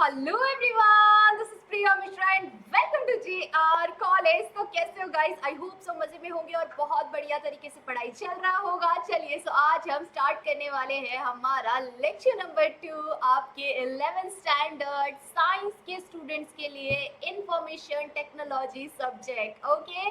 Hello everyone, this is Priya Mishra and welcome to GR college. तो कैसे हो गाइस? आई होप सो मजे में होंगे और बहुत बढ़िया तरीके से पढ़ाई चल रहा होगा। चलिए, सो आज हम स्टार्ट करने वाले हैं हमारा लेक्चर नंबर 2 आपके 11th स्टैंडर्ड साइंस के स्टूडेंट्स के लिए information technology subject. Okay,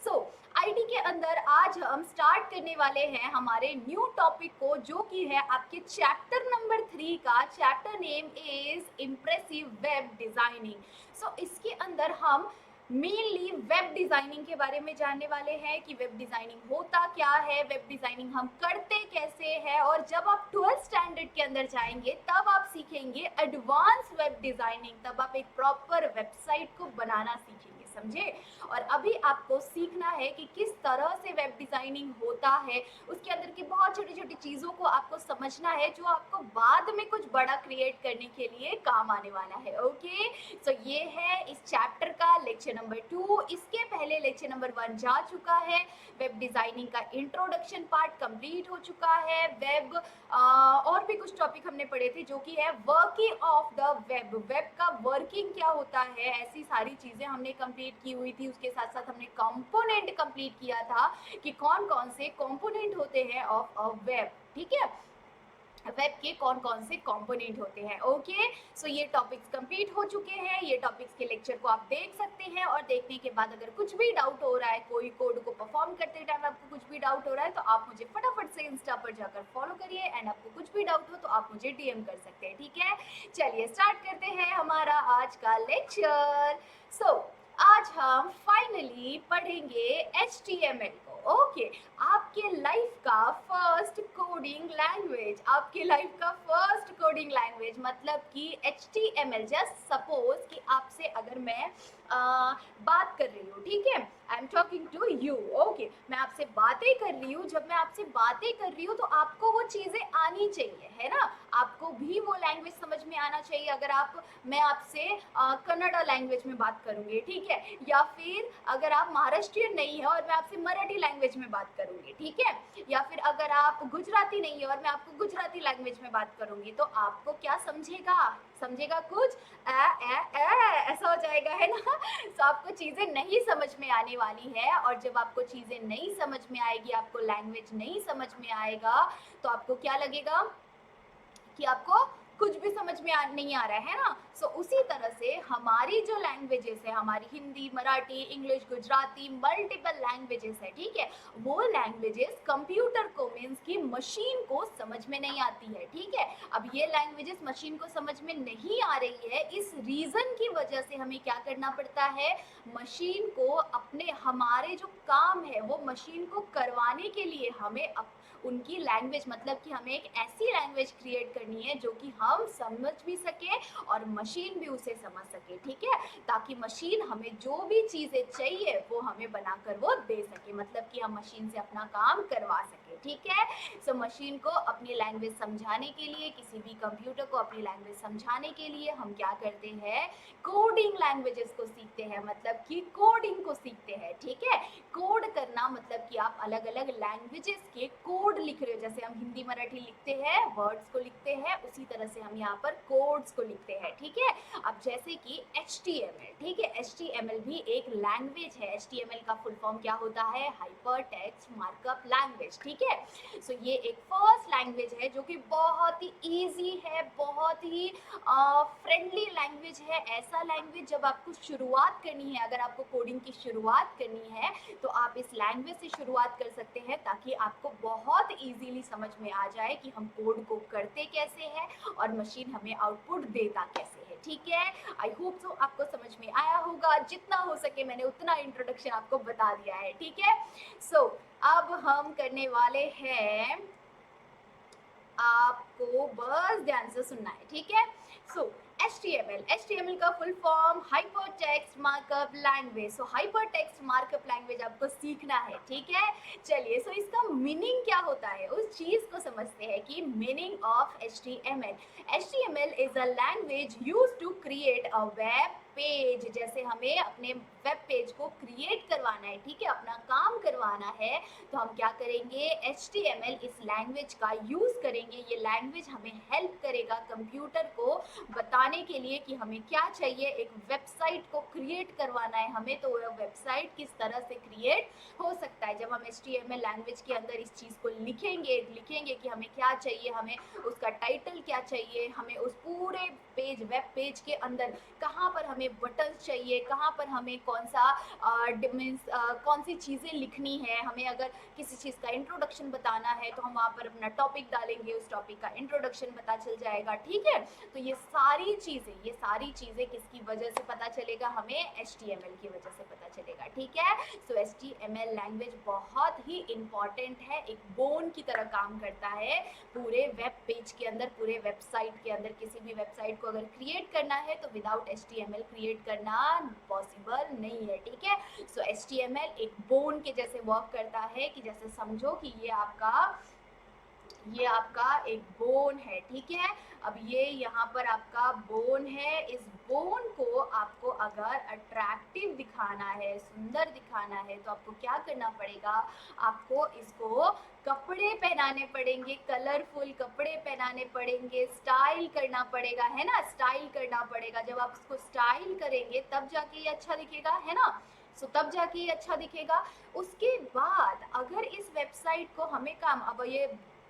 so IT के अंदर आज हम स्टार्ट करने वाले हैं हमारे न्यू टॉपिक को, जो कि है आपके चैप्टर नंबर 3 का। Chapter name is impressive web designing. So इसके अंदर हम मेनली वेब डिजाइनिंग के बारे में जानने वाले हैं कि वेब डिजाइनिंग होता क्या है, वेब डिजाइनिंग हम करते कैसे हैं, और जब आप 12th स्टैंडर्ड के अंदर जाएंगे तब आप सीखेंगे एडवांस वेब डिजाइनिंग, तब आप एक प्रॉपर वेबसाइट को बनाना सीखेंगे, समझे। और अभी आपको सीखना है कि किस तरह से वेब डिजाइनिंग होता है, उसके अंदर की बहुत छोटी छोटी चीज़ों को आपको समझना है, जो आपको बाद में कुछ बड़ा क्रिएट करने के लिए काम आने वाला है। ओके, सो ये है इस चैप्टर का लेक्चर नंबर 2। इसके पहले लेक्चर नंबर 1 जा चुका है। वेब डिजाइनिंग का इंट्रोडक्शन पार्ट कंप्लीट हो चुका है। वेब और भी कुछ टॉपिक हमने पढ़े थे, जो कि है working of the web, web का वर्किंग क्या होता है, ऐसी सारी चीज़ें हमने कंप्लीट की हुई थी। उसके साथ साथ हमने कंपोनेंट कंप्लीट किया था कि कौन कौन से कंपोनेंट होते हैं ऑफ अ वेब। ठीक है, वेब के कौन कौन से कंपोनेंट होते हैं। ओके, सो ये टॉपिक्स कंप्लीट हो चुके हैं। ये टॉपिक्स के लेक्चर को आप देख सकते हैं, और देखने के बाद अगर कुछ भी डाउट हो रहा है, कोई कोड को परफॉर्म करते टाइम आपको कुछ भी डाउट हो रहा है, तो आप मुझे फटाफट से इंस्टा पर जाकर फॉलो करिए, एंड आपको कुछ भी डाउट हो तो आप मुझे डीएम कर सकते हैं। ठीक है, चलिए स्टार्ट करते हैं हमारा आज का लेक्चर। सो आज हम फाइनली पढ़ेंगे HTML को। ओके, आपके लाइफ का फर्स्ट कोडिंग लैंग्वेज, आपके लाइफ का फर्स्ट कोडिंग लैंग्वेज मतलब कि HTML। जस्ट सपोज कि आपसे अगर मैं बात कर रही हूँ, ठीक है, I am talking to you. Okay, मैं आपसे बातें कर रही हूँ। जब मैं आपसे बातें कर रही हूँ तो आपको वो चीज़ें आनी चाहिए, है ना। आपको भी वो लैंग्वेज समझ में आना चाहिए। अगर मैं आपसे कन्नड़ा लैंग्वेज में बात करूंगी, ठीक है, या फिर अगर आप महाराष्ट्रियन नहीं है और मैं आपसे मराठी लैंग्वेज में बात करूंगी, ठीक है, या फिर अगर आप गुजराती नहीं है और मैं आपको गुजराती लैंग्वेज में बात करूंगी, तो आपको क्या समझेगा कुछ ऐसा हो जाएगा, है ना। तो आपको चीजें नहीं समझ में आने वाली है, और जब आपको चीजें नहीं समझ में आएगी, आपको लैंग्वेज नहीं समझ में आएगा, तो आपको क्या लगेगा कि आपको कुछ भी समझ में नहीं आ रहा है ना। सो उसी तरह से हमारी जो लैंग्वेजेस है, हमारी Hindi, Marathi, English, Gujarati, multiple languages है, ठीक है, वो लैंग्वेजेस कंप्यूटर को, मीन्स की मशीन को समझ में नहीं आती है। ठीक है, अब ये लैंग्वेजेस मशीन को समझ में नहीं आ रही है, इस रीजन की वजह से हमें क्या करना पड़ता है, मशीन को अपने, हमारे जो काम है वो मशीन को करवाने के लिए हमें उनकी लैंग्वेज, मतलब कि हमें एक ऐसी लैंग्वेज क्रिएट करनी है जो कि हम समझ भी सके और मशीन भी उसे समझ सके। ठीक है, ताकि मशीन हमें जो भी चीज़ें चाहिए वो हमें बनाकर वो दे सके, मतलब कि हम मशीन से अपना काम करवा सके। ठीक है, सो मशीन को अपनी लैंग्वेज समझाने के लिए, किसी भी कंप्यूटर को अपनी लैंग्वेज समझाने के लिए हम क्या करते हैं, कोडिंग लैंग्वेजेस को सीखते हैं, मतलब कि कोडिंग को सीखते हैं। ठीक है, कोड करना मतलब कि आप अलग अलग लैंग्वेजेस के कोड लिख रहे हो। जैसे हम हिंदी मराठी लिखते हैं, वर्ड्स को लिखते हैं, उसी तरह से हम यहाँ पर कोड्स को लिखते हैं। ठीक है, अब जैसे कि HTML, ठीक है, HTML भी एक लैंग्वेज है। HTML का फुल फॉर्म क्या होता है, हाइपर टेक्स्ट मार्कअप लैंग्वेज। ठीक है, सो ये एक फर्स्ट लैंग्वेज है जो कि बहुत ही ईजी है, बहुत ही फ्रेंडली लैंग्वेज है। ऐसा लैंग्वेज जब आपको शुरुआत करनी है, अगर आपको कोडिंग की शुरुआत करनी है, तो आप इस लैंग्वेज से शुरुआत कर सकते हैं, ताकि आपको बहुत इजीली समझ में आ जाए कि हम कोड को करते कैसे हैं और मशीन हमें आउटपुट देता कैसे है। ठीक है, आई होप सो आपको समझ में आया होगा। जितना हो सके मैंने उतना इंट्रोडक्शन आपको बता दिया है। ठीक है, सो अब हम करने वाले हैं, आपको बस ध्यान से सुनना है। ठीक है, सो HTML का full form hyper text markup language. सो हाइपर टेक्स्ट मार्कअप लैंग्वेज आपको सीखना है। ठीक है, चलिए, सो इसका मीनिंग क्या होता है उस चीज को समझते हैं कि meaning of HTML is a language used to create a web page, जैसे हमें अपने वेब पेज को क्रिएट करवाना है, ठीक है, अपना काम करवाना है, तो हम क्या करेंगे, HTML इस लैंग्वेज का यूज़ करेंगे। ये लैंग्वेज हमें हेल्प करेगा कंप्यूटर को बताने के लिए कि हमें क्या चाहिए। एक वेबसाइट को क्रिएट करवाना है हमें, तो वह वेबसाइट किस तरह से क्रिएट हो सकता है। जब हम HTML लैंग्वेज के अंदर इस चीज़ को लिखेंगे कि हमें क्या चाहिए, हमें उसका टाइटल क्या चाहिए, हमें उस पूरे पेज, वेब पेज के अंदर कहाँ पर हमें बटन्स चाहिए, कहाँ पर हमें कौन सा मीन्स कौन सी चीज़ें लिखनी है। हमें अगर किसी चीज़ का इंट्रोडक्शन बताना है तो हम वहाँ पर अपना टॉपिक डालेंगे, उस टॉपिक का इंट्रोडक्शन पता चल जाएगा, ठीक है। तो ये सारी चीज़ें किसकी वजह से पता चलेगा, हमें HTML की वजह से पता चलेगा, ठीक है। सो HTML लैंग्वेज बहुत ही इम्पॉर्टेंट है, एक बोन की तरह काम करता है पूरे वेब पेज के अंदर, पूरे वेबसाइट के अंदर। किसी भी वेबसाइट को अगर क्रिएट करना है तो विदाउट HTML क्रिएट करना पॉसिबल नहीं है, ठीक है। सो HTML एक बोन के जैसे वर्क करता है, कि जैसे समझो कि ये आपका एक बोन है, ठीक है। अब ये यहाँ पर आपका बोन है, इस बोन को आपको अगर अट्रैक्टिव दिखाना है, सुंदर दिखाना है, तो आपको क्या करना पड़ेगा, आपको इसको कपड़े पहनाने पड़ेंगे, कलरफुल कपड़े पहनाने पड़ेंगे, स्टाइल करना पड़ेगा, है ना, स्टाइल करना पड़ेगा। जब आप इसको स्टाइल करेंगे तब जाके ये अच्छा दिखेगा, है ना। सो तब जाके ये अच्छा दिखेगा। उसके बाद अगर इस वेबसाइट को हमें काम, अब ये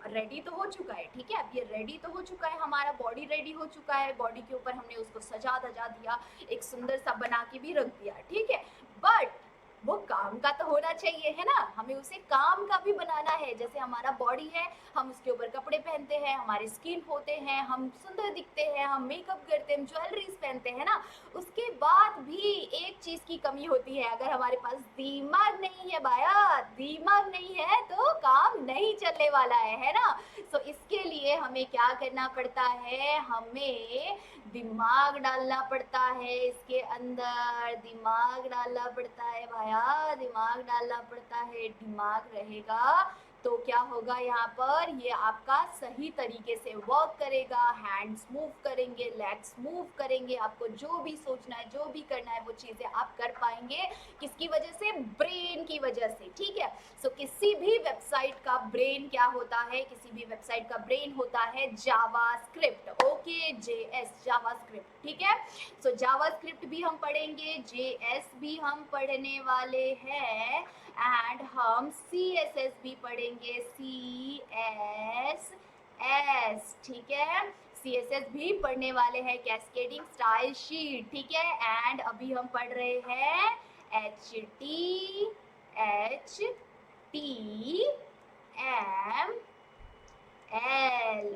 रेडी तो हो चुका है, ठीक है, अब ये रेडी तो हो चुका है, हमारा बॉडी रेडी हो चुका है, बॉडी के ऊपर हमने उसको सजा धजा दिया, एक सुंदर सा बना के भी रख दिया, ठीक है। बट वो काम का तो होना चाहिए, है ना, हमें उसे काम का भी बनाना है। जैसे हमारा बॉडी है, हम उसके ऊपर कपड़े पहनते हैं, हमारे स्किन होते हैं, हम सुंदर दिखते हैं, हम मेकअप करते हैं, हम ज्वेलरीज पहनते हैं ना, उसके बाद भी एक चीज की कमी होती है, अगर हमारे पास दिमाग नहीं है भाया, दिमाग नहीं है तो काम नहीं चलने वाला है ना। सो इसके लिए हमें क्या करना पड़ता है, हमें दिमाग डालना पड़ता है, इसके अंदर दिमाग डालना पड़ता है भाया, दिमाग डालना पड़ता है। दिमाग रहेगा तो क्या होगा, यहाँ पर ये आपका सही तरीके से वर्क करेगा, हैंड्स मूव करेंगे, लेग्स मूव करेंगे, आपको जो भी सोचना है, जो भी करना है, वो चीज़ें आप कर पाएंगे। किसकी वजह से, ब्रेन की वजह से, ठीक है। सो किसी भी वेबसाइट का ब्रेन क्या होता है, किसी भी वेबसाइट का ब्रेन होता है जावास्क्रिप्ट, ओके, JS, जावास्क्रिप्ट, ठीक है। सो जावास्क्रिप्ट भी हम पढ़ेंगे, JS भी हम पढ़ने वाले हैं, एंड हम CSS भी पढ़ेंगे, CSS, ठीक है। CSS भी पढ़ने वाले हैं, कैस्केडिंग स्टाइल शीट, ठीक है। एंड अभी हम पढ़ रहे हैं HTML,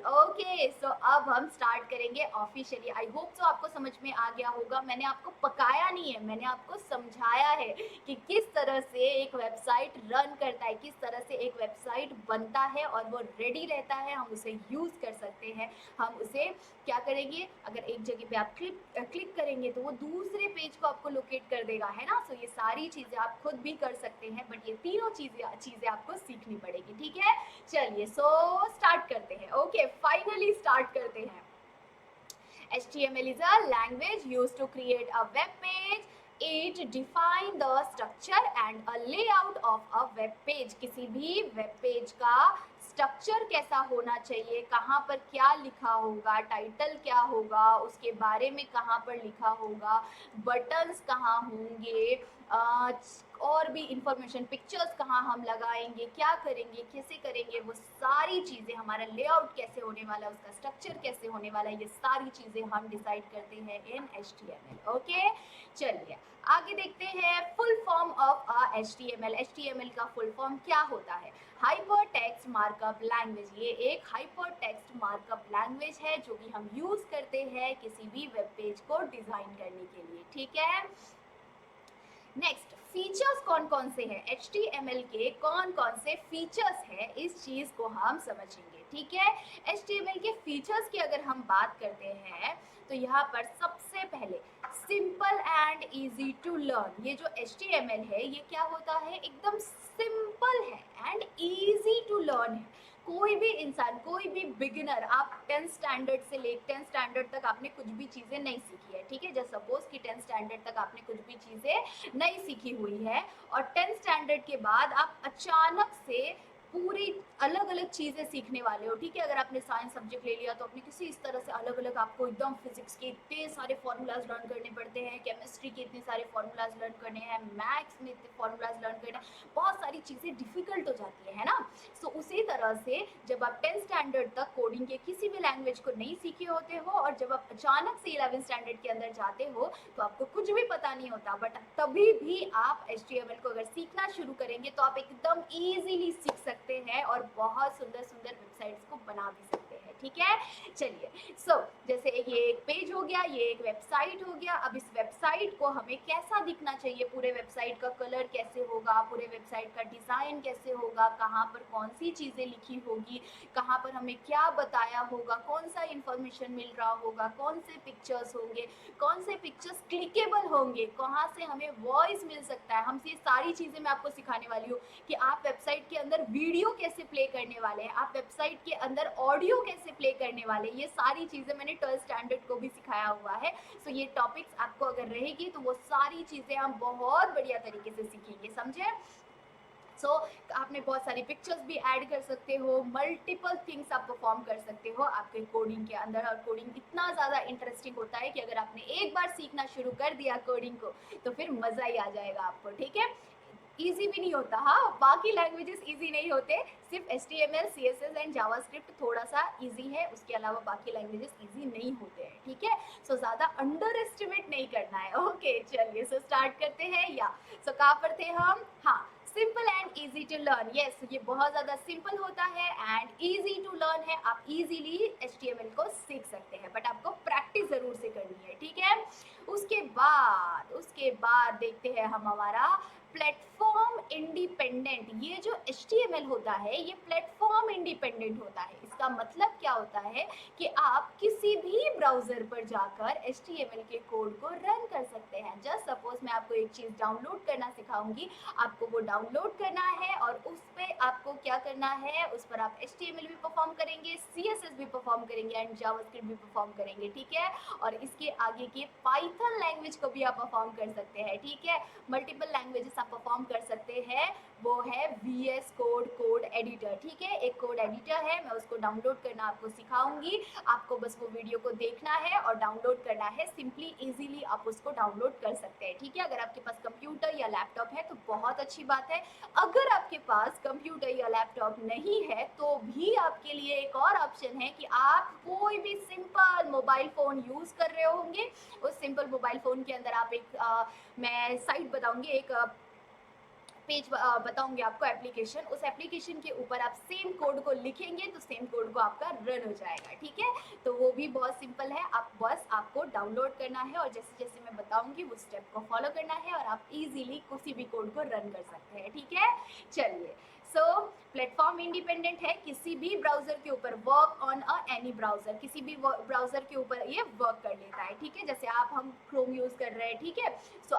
ओके। सो अब हम स्टार्ट करेंगे ऑफिशियली। आई होप सो आपको समझ में आ गया होगा, मैंने आपको पकाया नहीं है, मैंने आपको समझाया है कि किस तरह से एक वेबसाइट रन करता है, किस तरह से एक वेबसाइट बनता है और वो रेडी रहता है, हम उसे यूज़ कर सकते हैं। हम उसे क्या करेंगे, अगर एक जगह पे आप क्लिक करेंगे तो वो दूसरे पेज को आपको लोकेट कर देगा, है ना। सो ये सारी चीज़ें आप खुद भी कर सकते हैं, बट ये तीनों चीज़ें आपको सीखनी पड़ेगी, ठीक है। चलिए, सो स्टार्ट करते हैं, ओके, फाइनली स्टार्ट करते हैं। HTML is a language used to create a web page. It define the structure and a layout of a web page. किसी भी वेब पेज का स्ट्रक्चर कैसा होना चाहिए, कहाँ पर क्या लिखा होगा, टाइटल क्या होगा, उसके बारे में कहाँ पर लिखा होगा, बटन्स कहाँ होंगे, और भी इंफॉर्मेशन, पिक्चर्स कहाँ हम लगाएंगे, क्या करेंगे, कैसे करेंगे, वो सारी चीज़ें, हमारा लेआउट कैसे होने वाला है, उसका स्ट्रक्चर कैसे होने वाला है, ये सारी चीज़ें हम डिसाइड करते हैं इन HTML, ओके। चलिए आगे देखते हैं full form of HTML। HTML का फुल फॉर्म क्या होता है, हाइपर टेक्स्ट मार्कअप लैंग्वेज। ये एक हाइपर टेक्स्ट मार्कअप लैंग्वेज है जो कि हम यूज़ करते हैं किसी भी वेब पेज को डिज़ाइन करने के लिए, ठीक है। नेक्स्ट, फीचर्स कौन कौन से हैं, HTML के कौन कौन से फीचर्स हैं, इस चीज़ को हम समझेंगे, ठीक है। HTML के फीचर्स की अगर हम बात करते हैं तो यहाँ पर सबसे पहले simple and easy to learn. ये जो HTML है ये क्या होता है, एकदम सिंपल है एंड इजी टू लर्न है। कोई भी इंसान, कोई भी बिगिनर, आप 10th स्टैंडर्ड से ले 10th स्टैंडर्ड तक आपने कुछ भी चीज़ें नहीं सीखी है, ठीक है। जस्ट सपोज कि 10th स्टैंडर्ड तक आपने कुछ भी चीज़ें नहीं सीखी हुई है और 10th स्टैंडर्ड के बाद आप अचानक से पूरी अलग अलग चीज़ें सीखने वाले हो, ठीक है। अगर आपने साइंस सब्जेक्ट ले लिया तो अपने किसी इस तरह से अलग अलग आपको एकदम फिजिक्स के इतने सारे फॉर्मूलाज लर्न करने पड़ते हैं, केमिस्ट्री के इतने सारे फॉर्मूलाज लर्न करने हैं, मैथ्स में इतने फॉर्मूलाज लर्न करने हैं, बहुत सारी चीज़ें डिफिकल्ट हो जाती है ना। सो उसी तरह से जब आप 10th स्टैंडर्ड तक कोडिंग के किसी भी लैंग्वेज को नहीं सीखे होते हो और जब आप अचानक से 11th स्टैंडर्ड के अंदर जाते हो तो आपको कुछ भी पता नहीं होता, बट तभी भी आप HTML को अगर सीखना शुरू करेंगे तो आप एकदम ईजिली सीख सकते हैं और बहुत सुंदर सुंदर वेबसाइट्स को बना भी सकते हैं, ठीक है। चलिए, जैसे ये एक पेज हो गया, ये एक वेबसाइट हो गया। अब इस वेबसाइट को हमें कैसा दिखना चाहिए, पूरे वेबसाइट का कलर कैसे होगा, पूरे वेबसाइट का डिज़ाइन कैसे होगा, कहाँ पर कौन सी चीज़ें लिखी होगी, कहाँ पर हमें क्या बताया होगा, कौन सा इंफॉर्मेशन मिल रहा होगा, कौन से पिक्चर्स होंगे, कौन से पिक्चर्स क्लिकेबल होंगे, कहाँ से हमें वॉइस मिल सकता है। हमसे ये सारी चीज़ें मैं आपको सिखाने वाली हूँ कि आप वेबसाइट के अंदर वीडियो कैसे प्ले करने वाले हैं, आप वेबसाइट के अंदर ऑडियो कैसे प्ले करने वाले हैं। ये सारी चीज़ें मैंने 12th स्टैंडर्ड को भी सिखाया हुआ है। सो ये टॉपिक्स आपको अगर रहेगी तो वो सारी चीज़ें हम बहुत बढ़िया तरीके से सीखेंगे, समझे। आपने बहुत सारी पिक्चर्स भी ऐड कर सकते हो, मल्टीपल थिंग्स आप परफॉर्म कर सकते हो आपके कोडिंग के अंदर। और कोडिंग इतना ज़्यादा इंटरेस्टिंग होता है कि अगर आपने एक बार सीखना शुरू कर दिया कोडिंग को तो फिर मज़ा ही आ जाएगा आपको, ठीक है। ईजी भी नहीं होता, हाँ, बाकी लैंग्वेजेस ईजी नहीं होते, सिर्फ HTML CSS एंड जावास्क्रिप्ट थोड़ा सा ईजी है, उसके अलावा बाकी लैंग्वेजेस ईजी नहीं होते हैं, ठीक है। ज़्यादा अंडर एस्टिमेट नहीं करना है। ओके, चलिए स्टार्ट करते हैं। कहाँ पर थे हम, हाँ, simple and easy to learn. Yes, ये बहुत ज़्यादा सिंपल होता है एंड इजी टू लर्न है। आप इजीली HTML को सीख सकते हैं, बट आपको प्रैक्टिस ज़रूर से करनी है, ठीक है। उसके बाद देखते हैं हम हमारा प्लेटफॉर्म इंडिपेंडेंट। ये जो HTML होता है ये प्लेटफॉर्म इंडिपेंडेंट होता है। इसका मतलब क्या होता है कि आप किसी भी ब्राउजर पर जाकर HTML के कोड को रन कर सकते हैं। जस्ट सपोज मैं आपको एक चीज़ डाउनलोड करना सिखाऊंगी, आपको वो डाउनलोड करना है और उस पर आपको क्या करना है, उस पर आप HTML भी परफॉर्म करेंगे, CSS भी परफॉर्म करेंगे एंड जावास्क्रिप्ट भी परफॉर्म करेंगे, ठीक है। और इसके आगे के पाइथन लैंग्वेज को भी आप परफॉर्म कर सकते हैं, ठीक है। मल्टीपल लैंग्वेजेस आप परफॉर्म कर सकते हैं, वो है VS कोड एडिटर, ठीक है। एक कोड एडिटर है, मैं उसको डाउनलोड करना आपको सिखाऊंगी। आपको बस वो वीडियो को देखना है और डाउनलोड करना है, सिंपली इजीली आप उसको डाउनलोड कर सकते हैं, ठीक है। अगर आपके पास कंप्यूटर या लैपटॉप है तो बहुत अच्छी बात है। अगर आपके पास कंप्यूटर या लैपटॉप नहीं है तो भी आपके लिए एक और ऑप्शन है कि आप कोई भी सिंपल मोबाइल फ़ोन यूज़ कर रहे होंगे, उस सिंपल मोबाइल फ़ोन के अंदर आप मैं साइट बताऊंगी, एक पेज बताऊंगी आपको, एप्लीकेशन। उस एप्लीकेशन के ऊपर आप सेम कोड को लिखेंगे तो सेम कोड को आपका रन हो जाएगा, ठीक है। तो वो भी बहुत सिंपल है, आपको डाउनलोड करना है और जैसे जैसे मैं बताऊंगी वो स्टेप को फॉलो करना है और आप इजीली किसी भी कोड को रन कर सकते हैं, ठीक है। चलिए, प्लेटफॉर्म इंडिपेंडेंट है, किसी भी ब्राउजर के ऊपर, वर्क ऑन एनी ब्राउजर, किसी भी ब्राउजर के ऊपर ये वर्क कर लेता है, ठीक है। जैसे हम क्रोम यूज कर रहे हैं, ठीक है।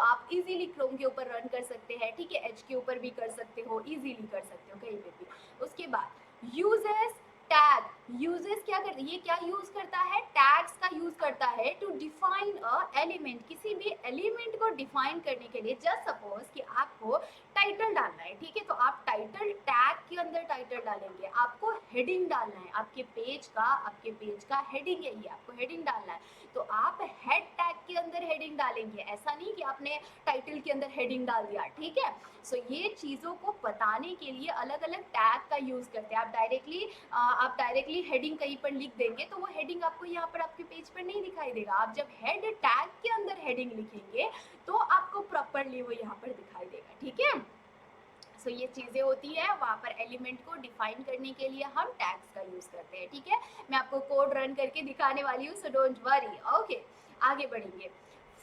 आप इजीली क्रोम के ऊपर रन कर सकते हैं, ठीक है। एज के ऊपर भी कर सकते हो, इजीली कर सकते हो कहीं पे भी। उसके बाद यूजेस टैग, यूजेस क्या करते हैं, ये क्या यूज करता है, टैग्स का यूज करता है टू डिफाइन अ एलिमेंट। किसी भी एलिमेंट को डिफाइन करने के लिए, जस्ट सपोज कि आपको टाइटल डालना है, ठीक है, तो आप टाइटल टैग के अंदर टाइटल डालेंगे। आपको हेडिंग डालना है, आपके पेज का हेडिंग है, ये आपको हेडिंग डालना है, तो आप हेड टैग के अंदर हेडिंग डालेंगे। ऐसा नहीं कि आपने टाइटल के अंदर हेडिंग डाल दिया, ठीक है। ये चीज़ों को बताने के लिए अलग अलग टैग का यूज़ करते हैं। आप डायरेक्टली हेडिंग कहीं पर लिख देंगे तो वो हेडिंग आपको यहाँ पर आपके पेज पर नहीं दिखाई देगा। आप जब हेड टैग के अंदर हेडिंग लिखेंगे तो आपको प्रॉपरली वो यहाँ पर दिखाई देगा, ठीक है। ये चीज़ें होती है, वहाँ पर एलिमेंट को डिफाइन करने के लिए हम टैग्स का यूज़ करते हैं, ठीक है। मैं आपको कोड रन करके दिखाने वाली हूँ, सो डोंट वरी। ओके, आगे बढ़ेंगे।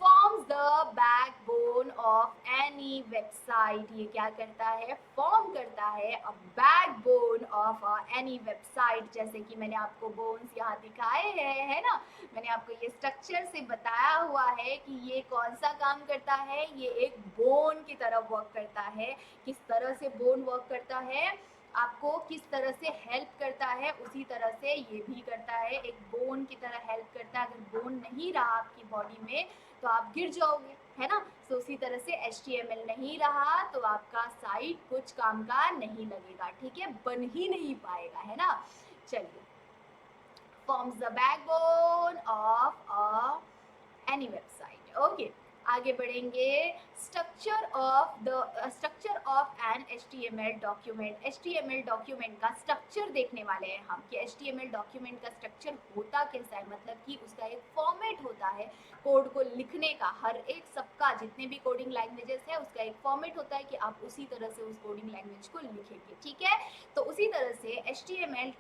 Forms the backbone of any website. ये क्या करता है, फॉर्म करता है a backbone of any website. जैसे कि मैंने आपको बोन्स यहाँ दिखाए हैं, है ना। मैंने आपको ये स्ट्रक्चर से बताया हुआ है कि ये कौन सा काम करता है, ये एक बोन की तरह वर्क करता है। किस तरह से बोन वर्क करता है, आपको किस तरह से हेल्प करता है उसी तरह से ये भी करता है, एक बोन की तरह हेल्प करता है। अगर बोन नहीं रहा आपकी बॉडी में तो आप गिर जाओगे, है ना। तो उसी तरह से HTML नहीं रहा तो आपका साइट कुछ काम का नहीं लगेगा, ठीक है, बन ही नहीं पाएगा, है ना। चलिए, forms the backbone of any website. Okay, आगे बढ़ेंगे। Structure of an HTML document. HTML document का स्ट्रक्चर देखने वाले हैं हम कि HTML डॉक्यूमेंट का स्ट्रक्चर होता कैसा है, मतलब कि उसका एक फॉर्मेट होता है कोड को लिखने का। हर एक सबका जितने भी कोडिंग लैंग्वेजेस है उसका एक फॉर्मेट होता है कि आप उसी तरह से उस कोडिंग लैंग्वेज को लिखेंगे, ठीक है। तो उसी तरह से HTML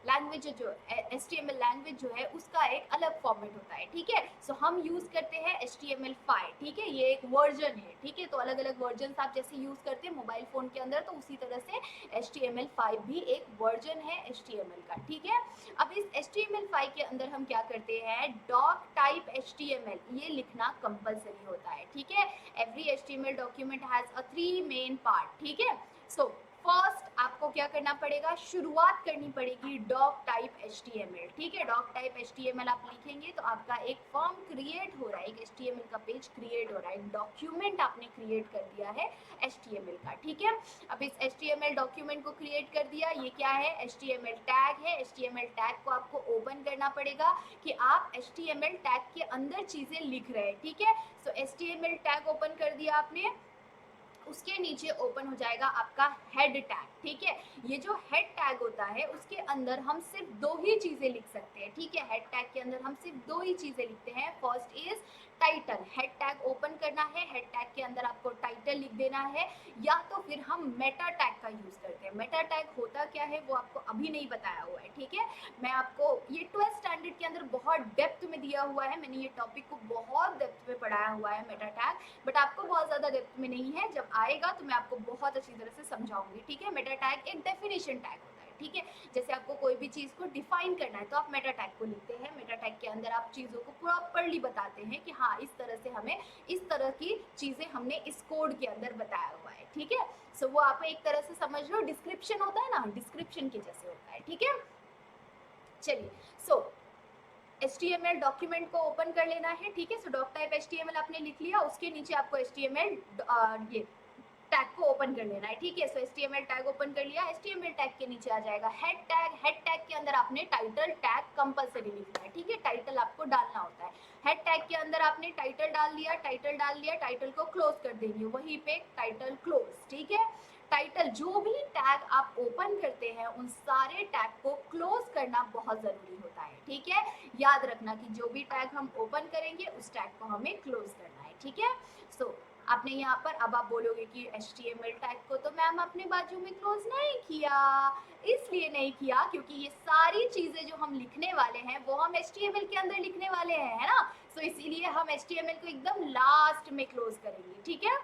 लैंग्वेज जो HTML लैंग्वेज जो है उसका एक अलग फॉर्मेट होता है, ठीक है। सो हम यूज करते हैं HTML5, ठीक है, ये एक वर्जन है, ठीक है। तो अलग अलग वर्जन आप जैसे यूज करते हैं मोबाइल फोन के अंदर, तो उसी तरह से HTML5 भी एक वर्जन है HTML का, ठीक है। अब इस HTML5 के अंदर हम क्या करते हैं, डॉक टाइप HTML ये लिखना कंपलसरी होता है, ठीक है। Every HTML document has a 3 main part, ठीक है। सो फर्स्ट आपको क्या करना पड़ेगा, शुरुआत करनी पड़ेगी डॉक टाइप HTML, ठीक है। डॉक टाइप HTML आप लिखेंगे तो आपका एक फॉर्म क्रिएट हो रहा है, एक HTML का पेज क्रिएट हो रहा है, एक डॉक्यूमेंट आपने क्रिएट कर दिया है HTML का, ठीक है। अब इस HTML डॉक्यूमेंट को क्रिएट कर दिया, ये क्या है, HTML टैग है। HTML टैग को आपको ओपन करना पड़ेगा कि आप HTML टैग के अंदर चीजें लिख रहे हैं, ठीक है। सो HTML टैग ओपन कर दिया आपने, उसके नीचे ओपन हो जाएगा आपका हेड टैग, ठीक है। ये जो हेड टैग होता है उसके अंदर हम सिर्फ 2 ही चीजें लिख सकते हैं, ठीक है। हेड टैग के अंदर हम सिर्फ 2 ही चीजें लिखते हैं। First is title, head tag open करना है, हेड टैग के अंदर आपको टाइटल लिख देना है, या तो फिर हम मेटा टैग का यूज करते हैं। मेटा टैग होता क्या है वो आपको अभी नहीं बताया हुआ है, ठीक है। मैं आपको ये 12th स्टैंडर्ड के अंदर बहुत डेप्थ में दिया हुआ है, मैंने ये टॉपिक को बहुत डेप्थ में पढ़ाया हुआ है मेटा टैग, बट आपको बहुत ज्यादा डेप्थ में नहीं है। जब आएगा तो मैं आपको बहुत अच्छी तरह से समझाऊंगी, ठीक है। मेटा टैग एक डेफिनेशन टैग होता है, ठीक है। जैसे आपको कोई भी चीज को डिफाइन करना है तो आप मेटा टैग को लिखते हैं। मेटा टैग के अंदर आप चीजों को प्रॉपरली बताते हैं कि हाँ इस तरह से हमें इस तरह की चीजें हमने इस कोड के अंदर बताया हुआ है, ठीक है। सो वो आप एक तरह से समझ लो डिस्क्रिप्शन होता है ना, डिस्क्रिप्शन के जैसे होता है, ठीक है। चलिए, सो HTML डॉक्यूमेंट को ओपन कर लेना है, ठीक है। सो डॉक टाइप HTML आपने लिख लिया, उसके नीचे आपको HTML ये टैग को ओपन कर लेना है, ठीक है। सो HTML टैग ओपन कर लिया, HTML टैग के नीचे आ जाएगा हेड टैग। हेड टैग के अंदर आपने टाइटल टैग कंपलसरी लिखना है, ठीक है, टाइटल आपको डालना होता है। हेड टैग के अंदर आपने टाइटल डाल दिया, टाइटल को क्लोज कर देंगे, वहीं पे टाइटल क्लोज, ठीक है। टाइटल जो भी टैग आप ओपन करते हैं उन सारे टैग को क्लोज करना बहुत जरूरी होता है, ठीक है। याद रखना कि जो भी टैग हम ओपन करेंगे उस टैग को हमें क्लोज करना है, ठीक है। सो आपने यहाँ पर, अब आप बोलोगे कि HTML टैग को तो मैम अपने बाजू में क्लोज नहीं किया, इसलिए नहीं किया क्योंकि ये सारी चीजें जो हम लिखने वाले हैं वो हम HTML के अंदर लिखने वाले हैं, है ना। सो इसीलिए हम HTML को एकदम लास्ट में क्लोज करेंगे, ठीक है।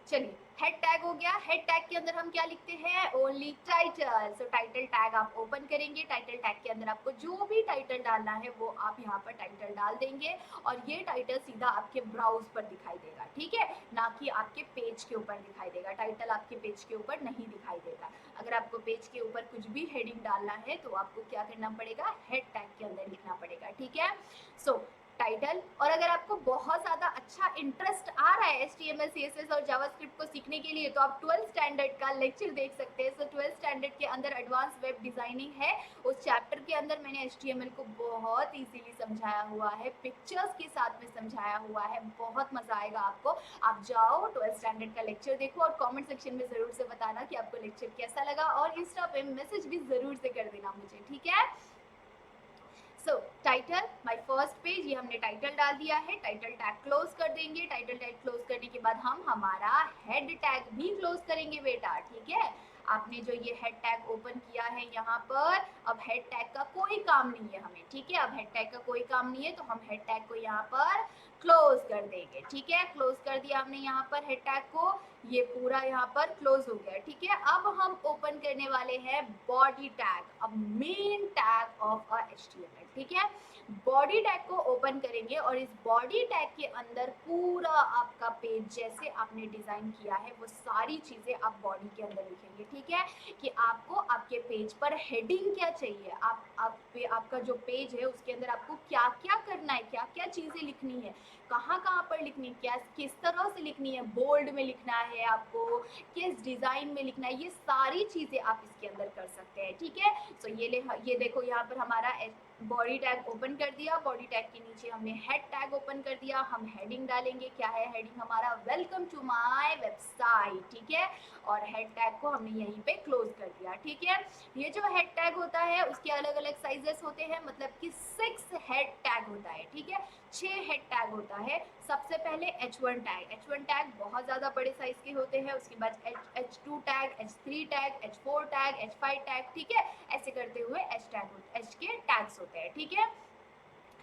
चलिए, हेड टैग हो गया। हेड टैग के अंदर हम क्या लिखते हैं, ओनली टाइटल। सो टाइटल टैग आप ओपन करेंगे, टाइटल टैग के अंदर आपको जो भी टाइटल डालना है वो आप यहाँ पर टाइटल डाल देंगे और ये टाइटल सीधा आपके ब्राउज पर दिखाई देगा, ठीक है, ना कि आपके पेज के ऊपर दिखाई देगा। टाइटल आपके पेज के ऊपर नहीं दिखाई देगा। अगर आपको पेज के ऊपर कुछ भी हेडिंग डालना है तो आपको क्या करना पड़ेगा, हेड टैग के अंदर लिखना पड़ेगा, ठीक है। सो टाइटल। और अगर आपको बहुत ज़्यादा अच्छा इंटरेस्ट आ रहा है HTML CSS और जावास्क्रिप्ट को सीखने के लिए तो आप 12th स्टैंडर्ड का लेक्चर देख सकते हैं। सो 12th स्टैंडर्ड के अंदर एडवांस वेब डिजाइनिंग है, उस चैप्टर के अंदर मैंने HTML को बहुत इजीली समझाया हुआ है, पिक्चर्स के साथ में समझाया हुआ है, बहुत मजा आएगा आपको। आप जाओ 12th स्टैंडर्ड का लेक्चर देखो और कॉमेंट सेक्शन में जरूर से बताना कि आपको लेक्चर कैसा लगा, और इंस्टा पे मैसेज भी जरूर से कर देना मुझे, ठीक है। सो टाइटल, माय फर्स्ट पेज, ये हमने टाइटल डाल दिया है, टाइटल टैग क्लोज कर देंगे। टाइटल टैग क्लोज करने के बाद हम हमारा हेड टैग भी क्लोज करेंगे बेटा, ठीक है। आपने जो ये हेड टैग ओपन किया है यहाँ पर, अब हेड टैग का कोई काम नहीं है हमें, ठीक है। अब हेड टैग का कोई काम नहीं है तो हम हेड टैग को यहाँ पर क्लोज कर देंगे। ठीक है, क्लोज कर दिया हमने यहाँ पर हेड टैग को, ये पूरा यहाँ पर क्लोज हो गया। ठीक है, अब हम ओपन करने वाले हैं बॉडी टैग, अब main tag of a HTML। ठीक है, बॉडी टैग को ओपन करेंगे और इस बॉडी टैग के अंदर पूरा आपका पेज जैसे आपने डिजाइन किया है वो सारी चीजें आप बॉडी के अंदर लिखेंगे। ठीक है, कि आपको आपके पेज पर हेडिंग क्या चाहिए, आपका जो पेज है उसके अंदर आपको क्या क्या करना है, क्या क्या चीजें लिखनी है, कहाँ कहाँ पर लिखनी है, क्या किस तरह से लिखनी है, बोल्ड में लिखना है आपको, किस डिजाइन में लिखना है, ये सारी चीजें आप इसके अंदर कर सकते हैं। ठीक है, तो ये देखो यहाँ पर हमारा बॉडी टैग ओपन कर दिया, बॉडी टैग के नीचे हमने हेड टैग ओपन कर दिया। हम हेडिंग डालेंगे, क्या है हेडिंग हमारा, वेलकम टू माय वेबसाइट। ठीक है, और हेड टैग को हमने यहीं पे क्लोज कर दिया। ठीक है, ये जो हेड टैग होता है उसके अलग अलग साइजेस होते हैं, मतलब कि 6 हेड टैग होता है। ठीक है, 6 हेड टैग होता है। सबसे पहले H1 टैग, H1 टैग बहुत ज़्यादा बड़े साइज के होते हैं, उसके बाद H2 tag, H3 tag, H4 tag, H5 tag. ठीक है, ऐसे करते हुए H के टैग्स होते हैं। ठीक है,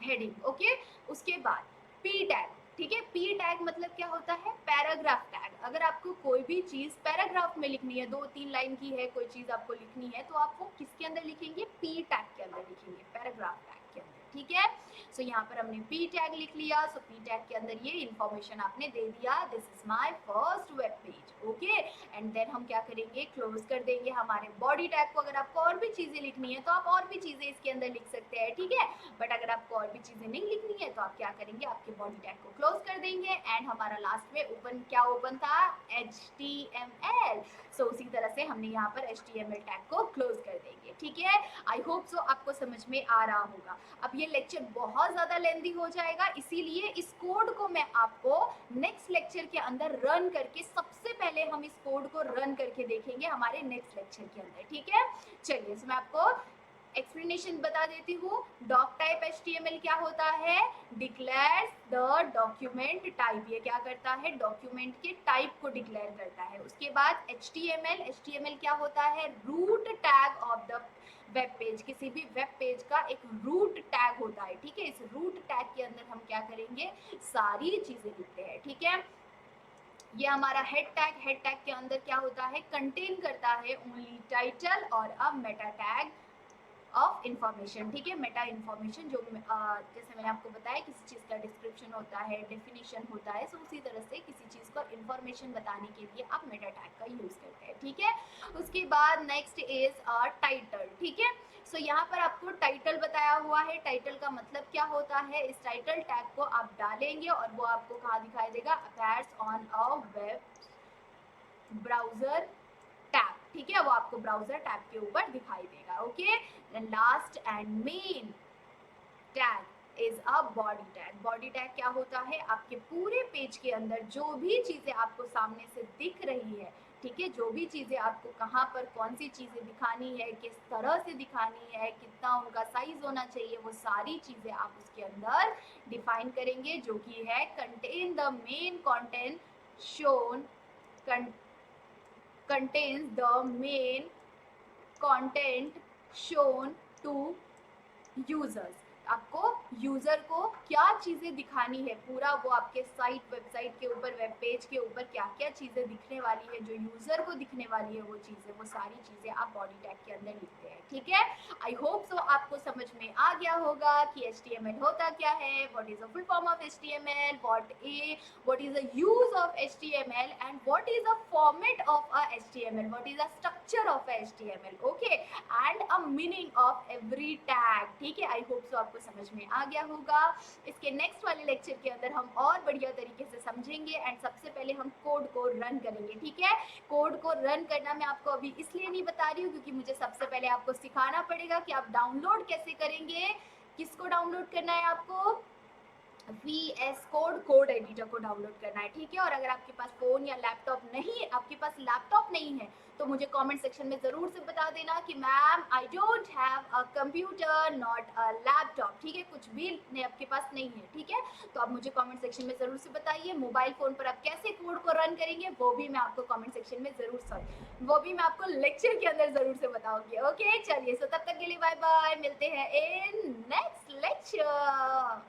हेडिंग ओके। उसके बाद P टैग, ठीक है, P टैग मतलब क्या होता है, पैराग्राफ टैग। अगर आपको कोई भी चीज पैराग्राफ में लिखनी है, 2-3 लाइन की है कोई चीज आपको लिखनी है, तो आप वो किसके अंदर लिखेंगे, P टैग के अंदर लिखेंगे, पैराग्राफ टैग के अंदर। ठीक है, सो यहाँ पर हमने P टैग लिख लिया। सो P टैग के अंदर ये इंफॉर्मेशन आपने दे दिया, this is my first web page. Okay, and then हम क्या करेंगे, क्लोज कर देंगे हमारे बॉडी टैग को। अगर आपको और भी चीजें लिखनी है तो आप और भी चीजें इसके अंदर लिख सकते हैं। ठीक है, बट अगर आपको और भी चीजें नहीं लिखनी है तो आप क्या करेंगे, आपके बॉडी टैग को क्लोज कर देंगे। एंड हमारा लास्ट में ओपन क्या ओपन था, HTML। सो उसी तरह से हमने यहाँ पर HTML टैग को क्लोज कर देंगे। ठीक है, आई होप सो आपको समझ में आ रहा होगा। अब ये लेक्चर बहुत ज्यादा लेंदी हो जाएगा, इसीलिए इस कोड को मैं आपको नेक्स्ट लेक्चर के अंदर रन करके, सबसे पहले हम इस कोड को रन करके देखेंगे हमारे नेक्स्ट लेक्चर के अंदर। ठीक है, चलिए मैं आपको एक्सप्लेनेशन बता देती हूँ। डॉक टाइप HTML क्या होता है, डिक्लेयर्स द डॉक्यूमेंट टाइप। ये क्या करता है, डॉक्यूमेंट के टाइप को डिक्लेयर करता है। उसके बाद HTML क्या होता है, root tag of the web page. किसी भी वेब पेज का एक रूट टैग होता है। ठीक है, इस रूट टैग के अंदर हम क्या करेंगे, सारी चीजें लिखते हैं। ठीक है, ये हमारा हेड टैग के अंदर क्या होता है, कंटेन करता है ओनली टाइटल और अ मेटा टैग ऑफ इंफॉर्मेशन। ठीक है, मेटा इंफॉर्मेशन जो जैसे मैंने आपको बताया किसी चीज़ का डिस्क्रिप्शन होता है, डेफिनेशन होता है, सो उसी तरह से किसी चीज़ को इंफॉर्मेशन बताने के लिए आप मेटा टैग का यूज़ करते हैं। ठीक है, उसके बाद नेक्स्ट इज टाइटल। ठीक है, सो यहाँ पर आपको टाइटल बताया हुआ है। टाइटल का मतलब क्या होता है, इस टाइटल टैग को आप डालेंगे और वो आपको कहाँ दिखाई देगा, appears on a web browser tab. ठीक है, वो आपको ब्राउजर टैब के ऊपर दिखाई देगा। Okay, last and main tag is a body tag. Body tag क्या होता है, आपके पूरे पेज के अंदर जो भी चीजें आपको सामने से दिख रही है, ठीक है, जो भी चीजें आपको कहाँ पर कौन सी चीजें दिखानी है, किस तरह से दिखानी है, कितना उनका साइज होना चाहिए, वो सारी चीजें आप उसके अंदर डिफाइन करेंगे, जो कि है contain the main content shown, contains the main content shown to users। आपको यूजर को क्या चीजें दिखानी है, पूरा वो आपके वेबसाइट के ऊपर, वेब पेज के ऊपर क्या क्या चीजें दिखने वाली है, जो यूजर को दिखने वाली है वो चीजें, वो सारी चीजें आप बॉडी टैग के अंदर लिखते हैं। ठीक है, आई होप सो आपको समझ में आ गया होगा कि HTML होता क्या है, what is the full form of HTML, what is the use of HTML and what is the format of a HTML, what is the structure of a HTML, okay, and a meaning of every tag। ठीक है, I hope so आपको समझ में आ गया होगा। इसके next वाले lecture के अंदर हम और बढ़िया तरीके से समझेंगे एंड सबसे पहले हम कोड को रन करेंगे। ठीक है, कोड को रन करना मैं आपको अभी इसलिए नहीं बता रही हूँ क्योंकि मुझे सबसे पहले आपको सिखाना पड़ेगा कि आप डाउनलोड कैसे करेंगे। किसको डाउनलोड करना है आपको, VS कोड एडिटर को डाउनलोड करना है। ठीक है, और अगर आपके पास फोन या लैपटॉप नहीं, आपके पास लैपटॉप नहीं है तो मुझे कमेंट सेक्शन में जरूर से बता देना कि ma'am I don't have a computer not a laptop. ठीक है, कुछ भी आपके पास नहीं है, ठीक है, तो आप मुझे कमेंट सेक्शन में जरूर से बताइए। मोबाइल फोन पर आप कैसे कोड को रन करेंगे वो भी मैं आपको कमेंट सेक्शन में वो भी मैं आपको लेक्चर के अंदर जरूर से बताऊंगी। ओके, चलिए, सो तब तक के लिए बाय बाय, मिलते हैं इन नेक्स्ट लेक्चर।